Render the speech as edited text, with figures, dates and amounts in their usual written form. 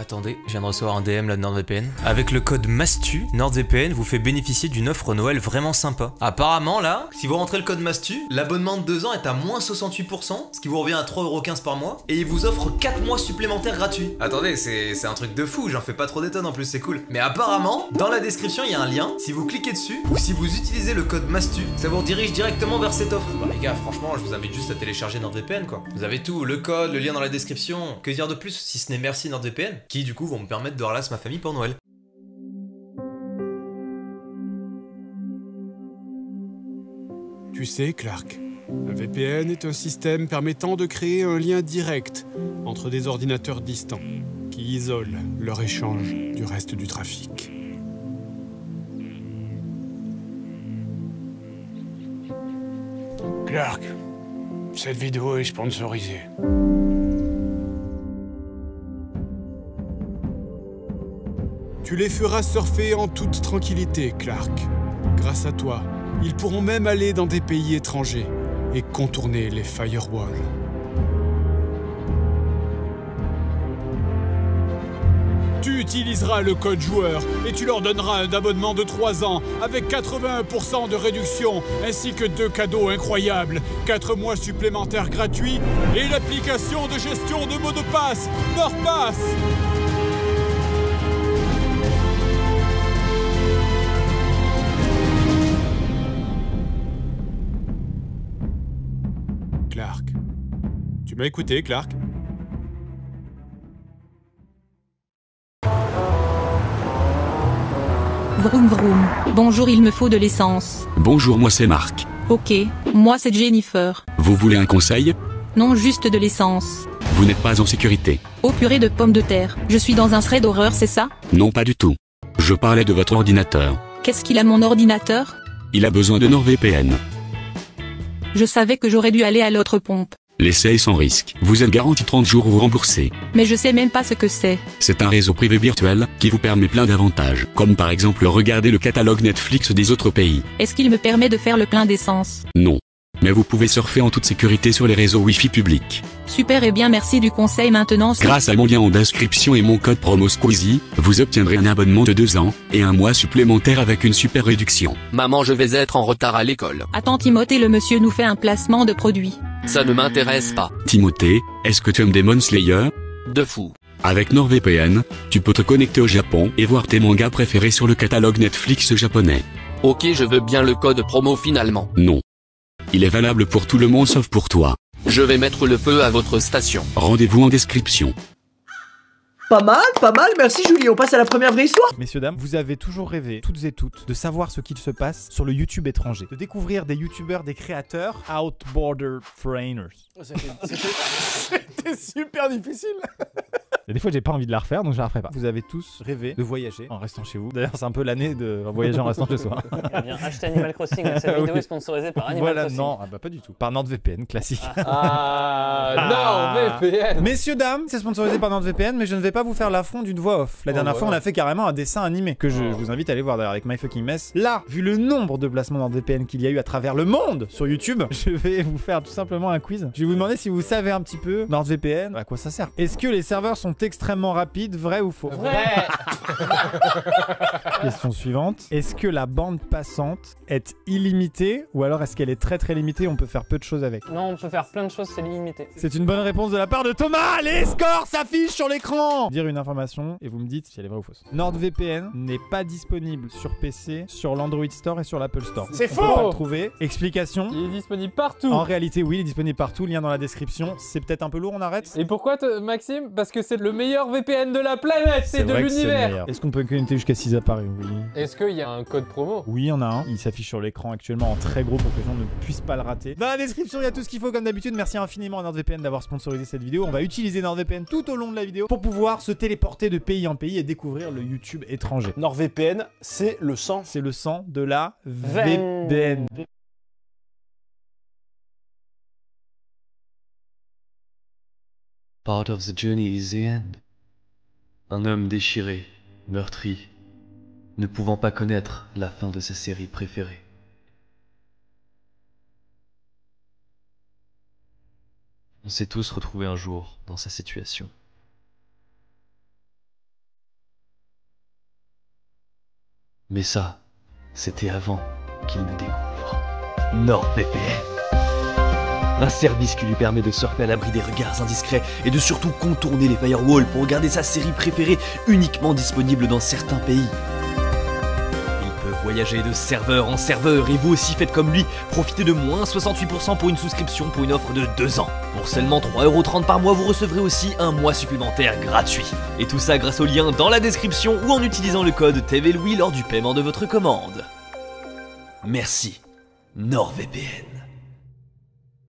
Attendez, je viens de recevoir un DM là de NordVPN. Avec le code MASTU, NordVPN vous fait bénéficier d'une offre Noël vraiment sympa. Apparemment là, si vous rentrez le code MASTU, l'abonnement de 2 ans est à moins 68%, ce qui vous revient à 3,15€ par mois, et il vous offre 4 mois supplémentaires gratuits. Attendez, c'est un truc de fou, j'en fais pas trop des tonnes en plus, c'est cool. Mais apparemment, dans la description il y a un lien, si vous cliquez dessus, ou si vous utilisez le code MASTU, ça vous redirige directement vers cette offre. Bon les gars, franchement, je vous invite juste à télécharger NordVPN quoi. Vous avez tout, le code, le lien dans la description. Que dire de plus si ce n'est merci NordVPN, qui du coup vont me permettre de relaxer ma famille pour Noël. Tu sais, Clark, un VPN est un système permettant de créer un lien direct entre des ordinateurs distants qui isolent leur échange du reste du trafic. Clark, cette vidéo est sponsorisée. Tu les feras surfer en toute tranquillité, Clark. Grâce à toi, ils pourront même aller dans des pays étrangers et contourner les firewalls. Tu utiliseras le code joueur et tu leur donneras un abonnement de 3 ans avec 81% de réduction ainsi que 2 cadeaux incroyables, 4 mois supplémentaires gratuits et l'application de gestion de mots de passe, NordPass. Clark. Tu m'as écouté, Clark? Vroom vroom. Bonjour, il me faut de l'essence. Bonjour, moi c'est Marc. Ok, moi c'est Jennifer. Vous voulez un conseil? Non, juste de l'essence. Vous n'êtes pas en sécurité. Oh purée de pommes de terre. Je suis dans un thread d'horreur, c'est ça? Non, pas du tout. Je parlais de votre ordinateur. Qu'est-ce qu'il a mon ordinateur? Il a besoin de NordVPN. Je savais que j'aurais dû aller à l'autre pompe. L'essai est sans risque. Vous êtes garanti 30 jours ou remboursé. Mais je sais même pas ce que c'est. C'est un réseau privé virtuel qui vous permet plein d'avantages, comme par exemple regarder le catalogue Netflix des autres pays. Est-ce qu'il me permet de faire le plein d'essence? Non. Mais vous pouvez surfer en toute sécurité sur les réseaux Wi-Fi publics. Super et bien, merci du conseil maintenant. Grâce à mon lien en description et mon code promo Squeezie, vous obtiendrez un abonnement de 2 ans et 1 mois supplémentaire avec une super réduction. Maman, je vais être en retard à l'école. Attends Timothée, le monsieur nous fait un placement de produit. Ça ne m'intéresse pas. Timothée, est-ce que tu aimes Demon Slayer? De fou. Avec NordVPN, tu peux te connecter au Japon et voir tes mangas préférés sur le catalogue Netflix japonais. Ok, je veux bien le code promo finalement. Non. Il est valable pour tout le monde sauf pour toi. Je vais mettre le feu à votre station. Rendez-vous en description. Pas mal, merci Julie, on passe à la première vraie histoire. Messieurs, dames, vous avez toujours rêvé, toutes et toutes, de savoir ce qu'il se passe sur le YouTube étranger. De découvrir des YouTubeurs, des créateurs out-border foreigners. C'était super difficile. Et des fois, j'ai pas envie de la refaire, donc je la referai pas. Vous avez tous rêvé de voyager en restant chez vous. D'ailleurs, c'est un peu l'année de voyager en restant chez soi. Bien, acheter Animal Crossing, cette vidéo est sponsorisée par Animal Crossing. Non, ah bah pas du tout. Par NordVPN, classique. NordVPN. Messieurs, dames, c'est sponsorisé par NordVPN, mais je ne vais pas vous faire l'affront d'une voix off. La dernière fois, on a fait carrément un dessin animé que je vous invite à aller voir d'ailleurs avec My Fucking Mess. Là, vu le nombre de placements NordVPN qu'il y a eu à travers le monde sur YouTube, je vais vous faire tout simplement un quiz. Je vais vous demander si vous savez un petit peu NordVPN, à quoi ça sert. Est-ce que les serveurs sont extrêmement rapides, vrai ou faux? Vrai. Question suivante. Est-ce que la bande passante est illimitée ou alors est-ce qu'elle est très très limitée, on peut faire peu de choses avec? Non, on peut faire plein de choses, c'est limité. C'est une bonne réponse de la part de Thomas. Les scores s'affichent sur l'écran. Dire une information et vous me dites si elle est vraie ou fausse. NordVPN n'est pas disponible sur PC, sur l'Android Store et sur l'Apple Store. C'est On peut pas faux. le trouver. Explication. Il est disponible partout. En réalité, oui, il est disponible partout. Lien dans la description. C'est peut-être un peu lourd, on arrête? Et pourquoi, Maxime? Parce que c'est le meilleur VPN de la planète, c'est de vrai que c'est le l'univers. meilleur. Est-ce qu'on peut connecter jusqu'à 6 appareils? Oui. Est-ce qu'il y a un code promo? Oui, il y en a un. Il s'affiche sur l'écran actuellement en très gros pour que les gens ne puissent pas le rater. Dans la description, il y a tout ce qu'il faut comme d'habitude. Merci infiniment à NordVPN d'avoir sponsorisé cette vidéo. On va utiliser NordVPN tout au long de la vidéo pour pouvoir se téléporter de pays en pays et découvrir le YouTube étranger. NordVPN, c'est le sang. C'est le sang de la VPN. Part of the journey is the end. Un homme déchiré, meurtri, ne pouvant pas connaître la fin de sa série préférée. On s'est tous retrouvés un jour dans sa situation. Mais ça, c'était avant qu'il ne découvre NordVPN. Un service qui lui permet de surfer à l'abri des regards indiscrets et de surtout contourner les firewalls pour regarder sa série préférée uniquement disponible dans certains pays. Il peut voyager de serveur en serveur et vous aussi faites comme lui, profitez de moins 68% pour une souscription pour une offre de 2 ans. Pour seulement 3,30€ par mois, vous recevrez aussi un mois supplémentaire gratuit. Et tout ça grâce au lien dans la description ou en utilisant le code TVLouis lors du paiement de votre commande. Merci, NordVPN.